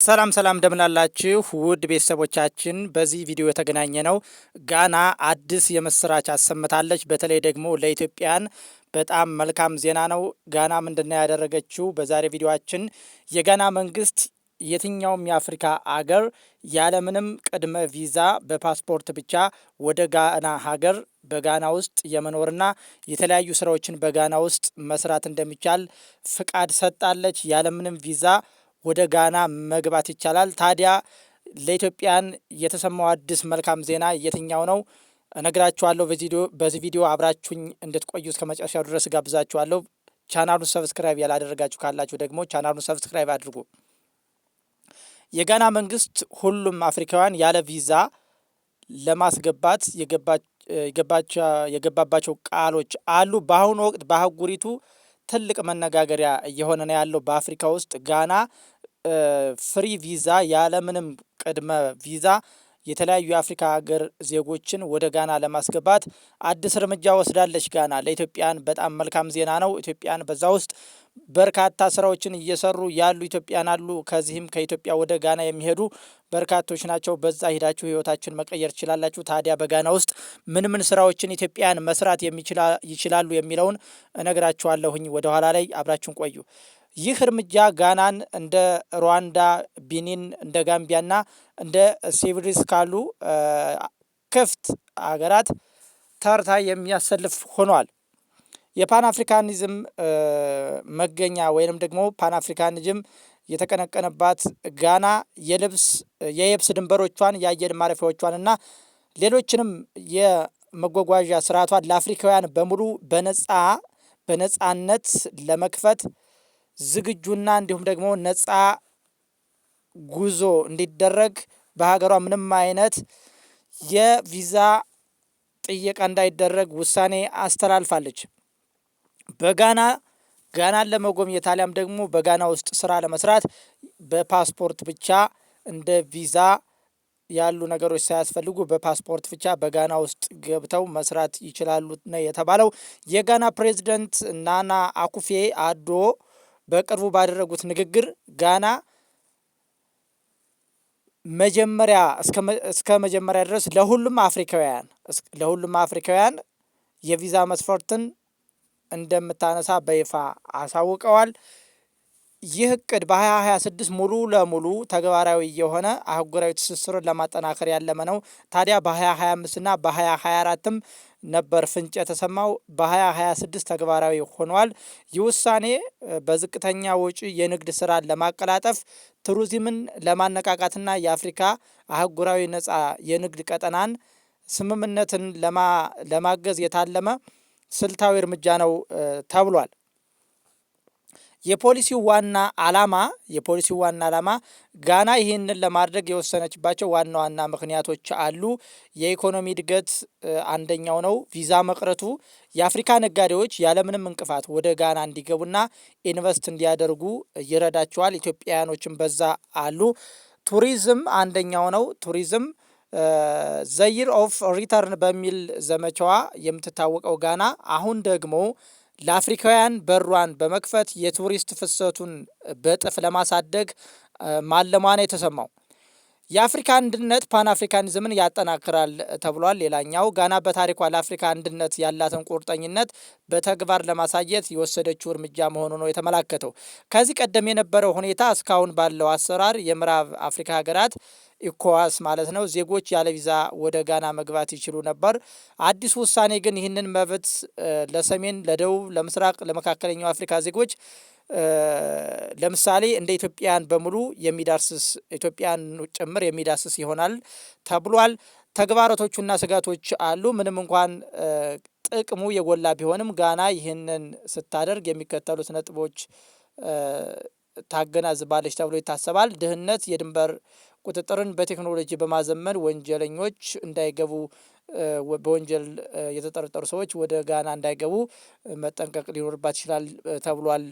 ሰላም ሰላም እንደምናላችሁ ውድ ቤተሰቦቻችን፣ በዚህ ቪዲዮ የተገናኘ ነው። ጋና አዲስ የምስራች አሰምታለች። በተለይ ደግሞ ለኢትዮጵያን በጣም መልካም ዜና ነው። ጋና ምንድነው ያደረገችው? በዛሬ ቪዲዮአችን የጋና መንግስት የትኛውም የአፍሪካ አገር ያለምንም ቅድመ ቪዛ በፓስፖርት ብቻ ወደ ጋና ሀገር በጋና ውስጥ የመኖርና የተለያዩ ስራዎችን በጋና ውስጥ መስራት እንደሚቻል ፍቃድ ሰጣለች። ያለምንም ቪዛ ወደ ጋና መግባት ይቻላል። ታዲያ ለኢትዮጵያን የተሰማው አዲስ መልካም ዜና የትኛው ነው? እነግራችኋለሁ። በዚህ ቪዲዮ አብራችሁኝ እንድትቆዩ እስከ መጨረሻው ድረስ ጋብዛችኋለሁ። ቻናሉን ሰብስክራይብ ያላደረጋችሁ ካላችሁ ደግሞ ቻናሉን ሰብስክራይብ አድርጉ። የጋና መንግስት ሁሉም አፍሪካውያን ያለ ቪዛ ለማስገባት የገባባቸው ቃሎች አሉ። በአሁኑ ወቅት በአህጉሪቱ ትልቅ መነጋገሪያ እየሆነ ነው ያለው። በአፍሪካ ውስጥ ጋና ፍሪ ቪዛ ያለምንም ቅድመ ቪዛ የተለያዩ የአፍሪካ ሀገር ዜጎችን ወደ ጋና ለማስገባት አዲስ እርምጃ ወስዳለች። ጋና ለኢትዮጵያን በጣም መልካም ዜና ነው። ኢትዮጵያን በዛ ውስጥ በርካታ ስራዎችን እየሰሩ ያሉ ኢትዮጵያን አሉ። ከዚህም ከኢትዮጵያ ወደ ጋና የሚሄዱ በርካቶች ናቸው። በዛ ሂዳችሁ ህይወታችን መቀየር ትችላላችሁ። ታዲያ በጋና ውስጥ ምን ምን ስራዎችን ኢትዮጵያን መስራት ይችላሉ የሚለውን እነግራችኋለሁኝ። ወደ ኋላ ላይ አብራችሁን ቆዩ። ይህ እርምጃ ጋናን እንደ ሩዋንዳ፣ ቢኒን፣ እንደ ጋምቢያና እንደ ሴቪሪስ ካሉ ክፍት አገራት ተርታ የሚያሰልፍ ሆኗል። የፓን አፍሪካኒዝም መገኛ ወይንም ደግሞ ፓን አፍሪካኒዝም የተቀነቀነባት ጋና የየብስ ድንበሮቿን የአየር ማረፊያዎቿንና ሌሎችንም የመጓጓዣ ስርዓቷን ለአፍሪካውያን በሙሉ በነጻነት ለመክፈት ዝግጁና እንዲሁም ደግሞ ነጻ ጉዞ እንዲደረግ በሀገሯ ምንም አይነት የቪዛ ጥየቃ እንዳይደረግ ውሳኔ አስተላልፋለች። ጋናን ለመጎብኘት አሊያም ደግሞ በጋና ውስጥ ስራ ለመስራት በፓስፖርት ብቻ እንደ ቪዛ ያሉ ነገሮች ሳያስፈልጉ በፓስፖርት ብቻ በጋና ውስጥ ገብተው መስራት ይችላሉ ነው የተባለው። የጋና ፕሬዚደንት ናና አኩፌ አዶ በቅርቡ ባደረጉት ንግግር ጋና እስከ መጀመሪያ ድረስ ለሁሉም አፍሪካውያን የቪዛ መስፈርትን እንደምታነሳ በይፋ አሳውቀዋል። ይህ እቅድ በ2026 ሙሉ ለሙሉ ተግባራዊ የሆነ አህጉራዊ ትስስርን ለማጠናከር ያለመ ነው። ታዲያ በ2025 እና በ2024ም ነበር ፍንጭ የተሰማው። በ2026 ተግባራዊ ሆኗል። ይህ ውሳኔ በዝቅተኛ ወጪ የንግድ ስራን ለማቀላጠፍ፣ ቱሪዝምን ለማነቃቃትና የአፍሪካ አህጉራዊ ነጻ የንግድ ቀጠናን ስምምነትን ለማገዝ የታለመ ስልታዊ እርምጃ ነው ተብሏል። የፖሊሲው ዋና ዓላማ ጋና ይህንን ለማድረግ የወሰነችባቸው ዋና ዋና ምክንያቶች አሉ። የኢኮኖሚ እድገት አንደኛው ነው። ቪዛ መቅረቱ የአፍሪካ ነጋዴዎች ያለምንም እንቅፋት ወደ ጋና እንዲገቡና ኢንቨስት እንዲያደርጉ ይረዳቸዋል። ኢትዮጵያውያኖችም በዛ አሉ። ቱሪዝም አንደኛው ነው። ቱሪዝም ዘይር ኦፍ ሪተርን በሚል ዘመቻዋ የምትታወቀው ጋና አሁን ደግሞ ለአፍሪካውያን በሯን በመክፈት የቱሪስት ፍሰቱን በእጥፍ ለማሳደግ ማለሟን የተሰማው። የአፍሪካ አንድነት ፓን አፍሪካኒዝምን ያጠናክራል ተብሏል። ሌላኛው ጋና በታሪኳ ለአፍሪካ አንድነት ያላትን ቁርጠኝነት በተግባር ለማሳየት የወሰደችው እርምጃ መሆኑ ነው የተመላከተው። ከዚህ ቀደም የነበረው ሁኔታ እስካሁን ባለው አሰራር የምዕራብ አፍሪካ ሀገራት ኢኮዋስ ማለት ነው ዜጎች ያለ ቪዛ ወደ ጋና መግባት ይችሉ ነበር። አዲሱ ውሳኔ ግን ይህንን መብት ለሰሜን፣ ለደቡብ፣ ለምስራቅ፣ ለመካከለኛው አፍሪካ ዜጎች ለምሳሌ እንደ ኢትዮጵያን በሙሉ ኢትዮጵያን ጭምር የሚዳስስ ይሆናል ተብሏል። ተግባራቶቹና ስጋቶች አሉ። ምንም እንኳን ጥቅሙ የጎላ ቢሆንም ጋና ይህንን ስታደርግ የሚከተሉት ነጥቦች ታገናዝባለች ተብሎ ይታሰባል። ድህነት፣ የድንበር ቁጥጥርን በቴክኖሎጂ በማዘመን ወንጀለኞች እንዳይገቡ በወንጀል የተጠረጠሩ ሰዎች ወደ ጋና እንዳይገቡ መጠንቀቅ ሊኖርባት ይችላል ተብሏል።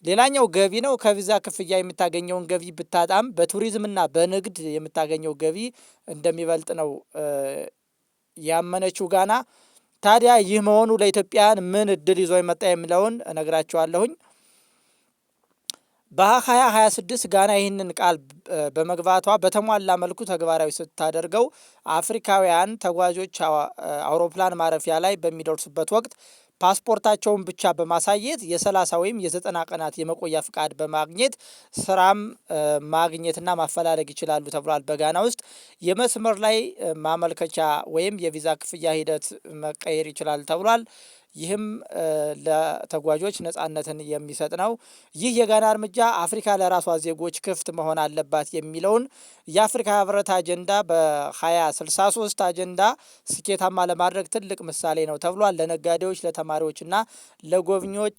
ሌላኛው ገቢ ነው። ከቪዛ ክፍያ የምታገኘውን ገቢ ብታጣም በቱሪዝምና በንግድ የምታገኘው ገቢ እንደሚበልጥ ነው ያመነችው ጋና። ታዲያ ይህ መሆኑ ለኢትዮጵያን ምን እድል ይዞ የመጣ የሚለውን እነግራችኋለሁኝ። በ2026 ጋና ይህንን ቃል በመግባቷ በተሟላ መልኩ ተግባራዊ ስታደርገው አፍሪካውያን ተጓዦች አውሮፕላን ማረፊያ ላይ በሚደርሱበት ወቅት ፓስፖርታቸውን ብቻ በማሳየት የ30 ወይም የ90 ቀናት የመቆያ ፍቃድ በማግኘት ስራም ማግኘትና ማፈላለግ ይችላሉ ተብሏል። በጋና ውስጥ የመስመር ላይ ማመልከቻ ወይም የቪዛ ክፍያ ሂደት መቀየር ይችላል ተብሏል። ይህም ለተጓዦች ነጻነትን የሚሰጥ ነው። ይህ የጋና እርምጃ አፍሪካ ለራሷ ዜጎች ክፍት መሆን አለባት የሚለውን የአፍሪካ ህብረት አጀንዳ በ2063 አጀንዳ ስኬታማ ለማድረግ ትልቅ ምሳሌ ነው ተብሏል። ለነጋዴዎች፣ ለተማሪዎችና ለጎብኚዎች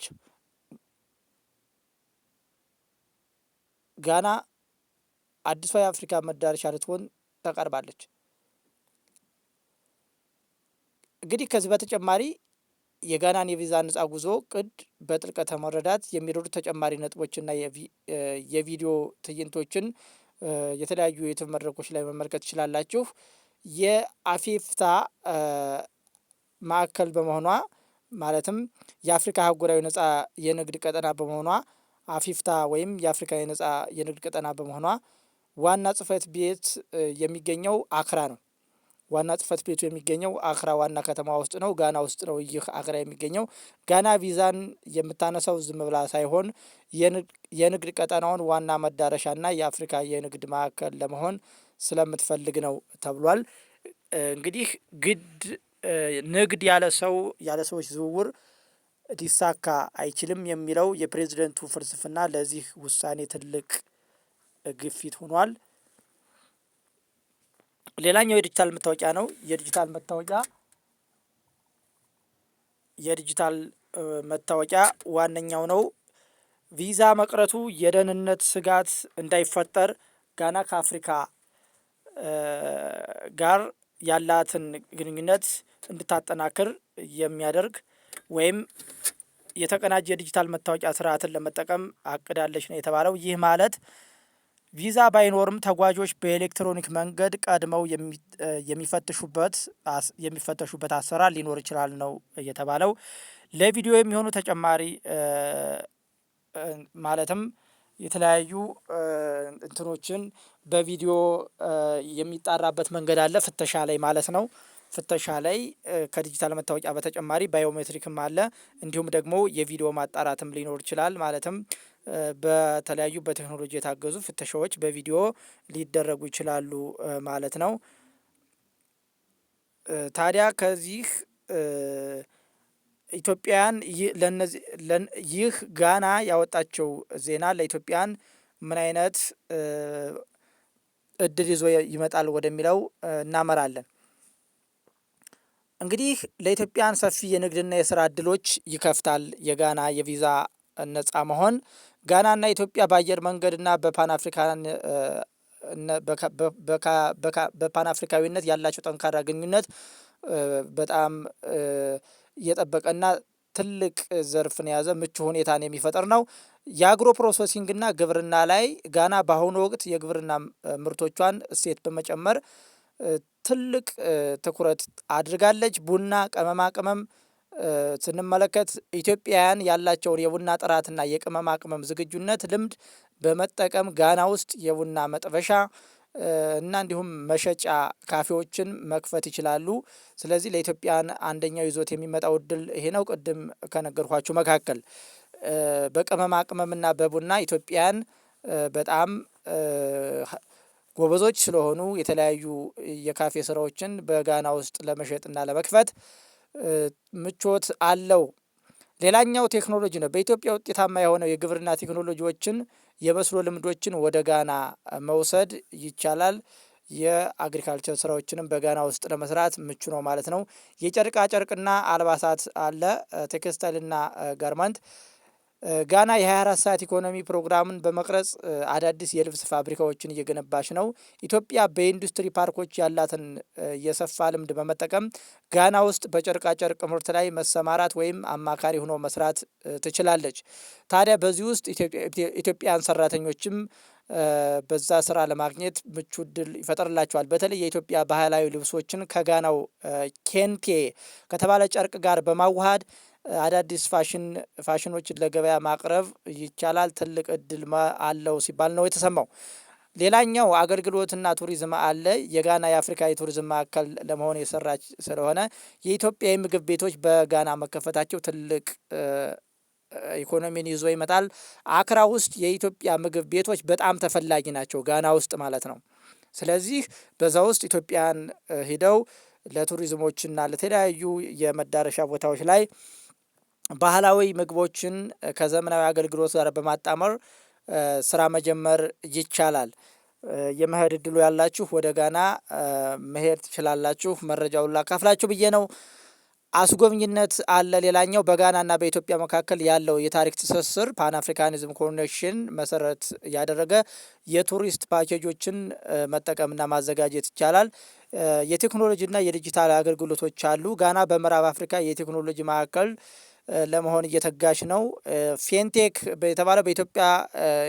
ጋና አዲሷ የአፍሪካ መዳረሻ ልትሆን ተቃርባለች። እንግዲህ ከዚህ በተጨማሪ የጋናን የቪዛ ነጻ ጉዞ እቅድ በጥልቀት መረዳት የሚረዱ ተጨማሪ ነጥቦችና የቪዲዮ ትዕይንቶችን የተለያዩ የዩቲዩብ መድረኮች ላይ መመልከት ትችላላችሁ። የአፊፍታ ማዕከል በመሆኗ ማለትም የአፍሪካ አህጉራዊ ነጻ የንግድ ቀጠና በመሆኗ አፊፍታ ወይም የአፍሪካ የነጻ የንግድ ቀጠና በመሆኗ ዋና ጽህፈት ቤት የሚገኘው አክራ ነው። ዋና ጽህፈት ቤቱ የሚገኘው አክራ ዋና ከተማ ውስጥ ነው፣ ጋና ውስጥ ነው። ይህ አክራ የሚገኘው ጋና ቪዛን የምታነሳው ዝም ብላ ሳይሆን የንግድ ቀጠናውን ዋና መዳረሻና የአፍሪካ የንግድ ማዕከል ለመሆን ስለምትፈልግ ነው ተብሏል። እንግዲህ ንግድ ያለ ሰዎች ዝውውር ሊሳካ አይችልም የሚለው የፕሬዝደንቱ ፍልስፍና ለዚህ ውሳኔ ትልቅ ግፊት ሆኗል። ሌላኛው የዲጂታል መታወቂያ ነው። የዲጂታል መታወቂያ ዋነኛው ነው። ቪዛ መቅረቱ የደህንነት ስጋት እንዳይፈጠር ጋና ከአፍሪካ ጋር ያላትን ግንኙነት እንድታጠናክር የሚያደርግ ወይም የተቀናጀ የዲጂታል መታወቂያ ስርዓትን ለመጠቀም አቅዳለች ነው የተባለው። ይህ ማለት ቪዛ ባይኖርም ተጓዦች በኤሌክትሮኒክ መንገድ ቀድመው የሚፈተሹበት አሰራር ሊኖር ይችላል ነው የተባለው። ለቪዲዮ የሚሆኑ ተጨማሪ ማለትም የተለያዩ እንትኖችን በቪዲዮ የሚጣራበት መንገድ አለ፣ ፍተሻ ላይ ማለት ነው። ፍተሻ ላይ ከዲጂታል መታወቂያ በተጨማሪ ባዮሜትሪክም አለ። እንዲሁም ደግሞ የቪዲዮ ማጣራትም ሊኖር ይችላል። ማለትም በተለያዩ በቴክኖሎጂ የታገዙ ፍተሻዎች በቪዲዮ ሊደረጉ ይችላሉ ማለት ነው። ታዲያ ከዚህ ኢትዮጵያን ይህ ጋና ያወጣቸው ዜና ለኢትዮጵያን ምን አይነት እድል ይዞ ይመጣል ወደሚለው እናመራለን። እንግዲህ ለኢትዮጵያን ሰፊ የንግድና የስራ እድሎች ይከፍታል የጋና የቪዛ ነጻ መሆን። ጋናና ኢትዮጵያ በአየር መንገድና በፓን አፍሪካዊነት ያላቸው ጠንካራ ግንኙነት በጣም የጠበቀና ትልቅ ዘርፍን የያዘ ምቹ ሁኔታን የሚፈጥር ነው። የአግሮ ፕሮሰሲንግና ግብርና ላይ ጋና በአሁኑ ወቅት የግብርና ምርቶቿን እሴት በመጨመር ትልቅ ትኩረት አድርጋለች። ቡና፣ ቅመማ ቅመም ስንመለከት ኢትዮጵያውያን ያላቸውን የቡና ጥራትና የቅመማ ቅመም ዝግጁነት ልምድ በመጠቀም ጋና ውስጥ የቡና መጥበሻ እና እንዲሁም መሸጫ ካፌዎችን መክፈት ይችላሉ። ስለዚህ ለኢትዮጵያን አንደኛው ይዞት የሚመጣው እድል ይሄ ነው። ቅድም ከነገርኳችሁ መካከል በቅመማ ቅመምና በቡና ኢትዮጵያን በጣም ጎበዞች ስለሆኑ የተለያዩ የካፌ ስራዎችን በጋና ውስጥ ለመሸጥና ለመክፈት ምቾት አለው። ሌላኛው ቴክኖሎጂ ነው። በኢትዮጵያ ውጤታማ የሆነው የግብርና ቴክኖሎጂዎችን የመስኖ ልምዶችን ወደ ጋና መውሰድ ይቻላል። የአግሪካልቸር ስራዎችንም በጋና ውስጥ ለመስራት ምቹ ነው ማለት ነው። የጨርቃ ጨርቅና አልባሳት አለ፣ ቴክስታይልና ጋርመንት። ጋና የ24 ሰዓት ኢኮኖሚ ፕሮግራምን በመቅረጽ አዳዲስ የልብስ ፋብሪካዎችን እየገነባች ነው። ኢትዮጵያ በኢንዱስትሪ ፓርኮች ያላትን የሰፋ ልምድ በመጠቀም ጋና ውስጥ በጨርቃ ጨርቅ ምርት ላይ መሰማራት ወይም አማካሪ ሆኖ መስራት ትችላለች። ታዲያ በዚህ ውስጥ ኢትዮጵያን ሰራተኞችም በዛ ስራ ለማግኘት ምቹ እድል ይፈጠርላቸዋል። በተለይ የኢትዮጵያ ባህላዊ ልብሶችን ከጋናው ኬንቴ ከተባለ ጨርቅ ጋር በማዋሃድ አዳዲስ ፋሽኖችን ለገበያ ማቅረብ ይቻላል። ትልቅ እድል አለው ሲባል ነው የተሰማው። ሌላኛው አገልግሎትና ቱሪዝም አለ። የጋና የአፍሪካ የቱሪዝም ማዕከል ለመሆን የሰራች ስለሆነ የኢትዮጵያ የምግብ ቤቶች በጋና መከፈታቸው ትልቅ ኢኮኖሚን ይዞ ይመጣል። አክራ ውስጥ የኢትዮጵያ ምግብ ቤቶች በጣም ተፈላጊ ናቸው፣ ጋና ውስጥ ማለት ነው። ስለዚህ በዛ ውስጥ ኢትዮጵያን ሂደው ለቱሪዝሞችና ለተለያዩ የመዳረሻ ቦታዎች ላይ ባህላዊ ምግቦችን ከዘመናዊ አገልግሎት ጋር በማጣመር ስራ መጀመር ይቻላል። የመሄድ እድሉ ያላችሁ ወደ ጋና መሄድ ትችላላችሁ። መረጃውን ላካፍላችሁ ብዬ ነው። አስጎብኝነት አለ። ሌላኛው በጋናና በኢትዮጵያ መካከል ያለው የታሪክ ትስስር ፓን አፍሪካኒዝም ኮኔክሽን መሰረት ያደረገ የቱሪስት ፓኬጆችን መጠቀምና ማዘጋጀት ይቻላል። የቴክኖሎጂና የዲጂታል አገልግሎቶች አሉ። ጋና በምዕራብ አፍሪካ የቴክኖሎጂ ማዕከል ለመሆን እየተጋች ነው። ፌንቴክ የተባለ በኢትዮጵያ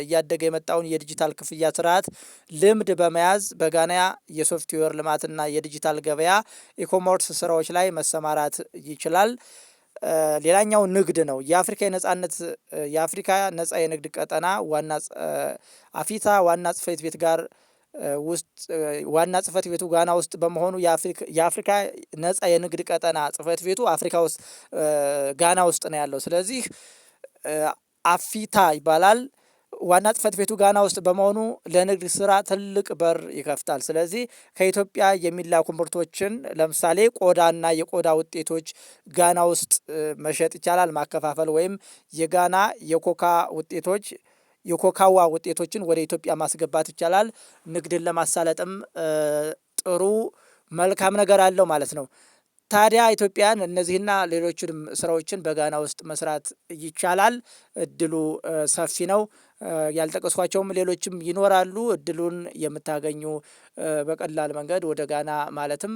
እያደገ የመጣውን የዲጂታል ክፍያ ስርዓት ልምድ በመያዝ በጋና የሶፍትዌር ልማትና የዲጂታል ገበያ ኢኮመርስ ስራዎች ላይ መሰማራት ይችላል። ሌላኛው ንግድ ነው። የአፍሪካ ነጻ የንግድ ቀጠና አፊታ ዋና ጽሕፈት ቤት ጋር ውስጥ ዋና ጽሕፈት ቤቱ ጋና ውስጥ በመሆኑ የአፍሪካ ነጻ የንግድ ቀጠና ጽሕፈት ቤቱ አፍሪካ ውስጥ ጋና ውስጥ ነው ያለው። ስለዚህ አፊታ ይባላል። ዋና ጽሕፈት ቤቱ ጋና ውስጥ በመሆኑ ለንግድ ስራ ትልቅ በር ይከፍታል። ስለዚህ ከኢትዮጵያ የሚላኩ ምርቶችን ለምሳሌ ቆዳና የቆዳ ውጤቶች ጋና ውስጥ መሸጥ ይቻላል፣ ማከፋፈል ወይም የጋና የኮካዋ ውጤቶችን ወደ ኢትዮጵያ ማስገባት ይቻላል። ንግድን ለማሳለጥም ጥሩ መልካም ነገር አለው ማለት ነው። ታዲያ ኢትዮጵያን እነዚህና ሌሎችንም ስራዎችን በጋና ውስጥ መስራት ይቻላል። እድሉ ሰፊ ነው። ያልጠቀስኳቸውም ሌሎችም ይኖራሉ። እድሉን የምታገኙ በቀላል መንገድ ወደ ጋና ማለትም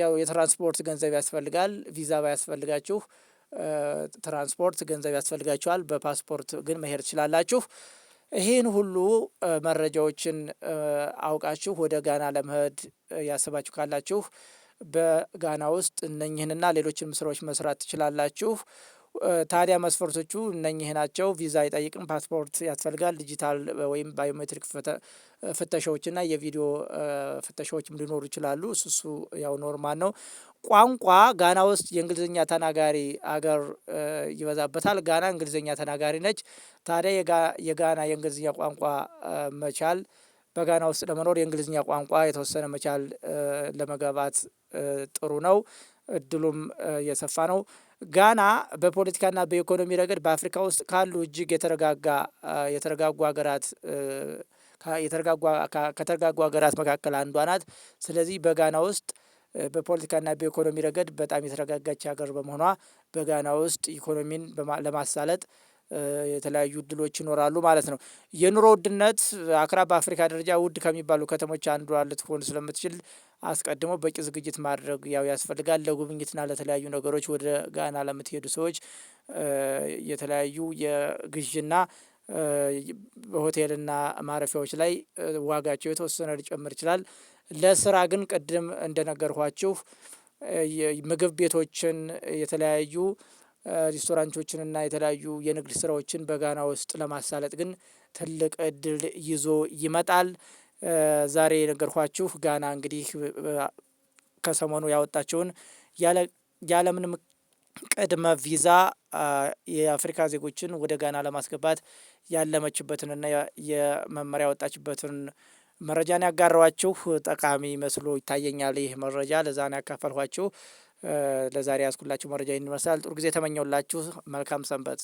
ያው የትራንስፖርት ገንዘብ ያስፈልጋል። ቪዛ ባያስፈልጋችሁ ትራንስፖርት ገንዘብ ያስፈልጋችኋል። በፓስፖርት ግን መሄድ ትችላላችሁ። ይህን ሁሉ መረጃዎችን አውቃችሁ ወደ ጋና ለመሄድ ያስባችሁ ካላችሁ በጋና ውስጥ እነኝህንና ሌሎችንም ስራዎች መስራት ትችላላችሁ። ታዲያ መስፈርቶቹ እነኝህ ናቸው። ቪዛ አይጠይቅም፣ ፓስፖርት ያስፈልጋል። ዲጂታል ወይም ባዮሜትሪክ ፍተሻዎችና የቪዲዮ ፍተሻዎችም ሊኖሩ ይችላሉ። እሱ ያው ኖርማል ነው። ቋንቋ ጋና ውስጥ የእንግሊዝኛ ተናጋሪ አገር ይበዛበታል። ጋና እንግሊዝኛ ተናጋሪ ነች። ታዲያ የጋና የእንግሊዝኛ ቋንቋ መቻል በጋና ውስጥ ለመኖር የእንግሊዝኛ ቋንቋ የተወሰነ መቻል ለመግባባት ጥሩ ነው። እድሉም የሰፋ ነው። ጋና በፖለቲካና በኢኮኖሚ ረገድ በአፍሪካ ውስጥ ካሉ እጅግ ከተረጋጉ ሀገራት መካከል አንዷ ናት። ስለዚህ በጋና ውስጥ በፖለቲካና በኢኮኖሚ ረገድ በጣም የተረጋጋች ሀገር በመሆኗ በጋና ውስጥ ኢኮኖሚን ለማሳለጥ የተለያዩ እድሎች ይኖራሉ ማለት ነው። የኑሮ ውድነት አክራ በአፍሪካ ደረጃ ውድ ከሚባሉ ከተሞች አንዷ ልትሆን ስለምትችል አስቀድሞ በቂ ዝግጅት ማድረግ ያው ያስፈልጋል። ለጉብኝትና ለተለያዩ ነገሮች ወደ ጋና ለምትሄዱ ሰዎች የተለያዩ የግዥና በሆቴልና ማረፊያዎች ላይ ዋጋቸው የተወሰነ ሊጨምር ይችላል። ለስራ ግን ቅድም እንደነገርኳችሁ ምግብ ቤቶችን የተለያዩ ሬስቶራንቶችንና የተለያዩ የንግድ ስራዎችን በጋና ውስጥ ለማሳለጥ ግን ትልቅ እድል ይዞ ይመጣል። ዛሬ የነገርኳችሁ ጋና እንግዲህ ከሰሞኑ ያወጣቸውን ያለምንም ቅድመ ቪዛ የአፍሪካ ዜጎችን ወደ ጋና ለማስገባት ያለመችበትንና የመመሪያ ያወጣችበትን መረጃን ያጋራኋችሁ ጠቃሚ መስሎ ይታየኛል። ይህ መረጃ ለዛ ነው ያካፈልኋችሁ። ለዛሬ ያስኩላችሁ መረጃ ይመስላል። ጥሩ ጊዜ ተመኘውላችሁ። መልካም ሰንበት።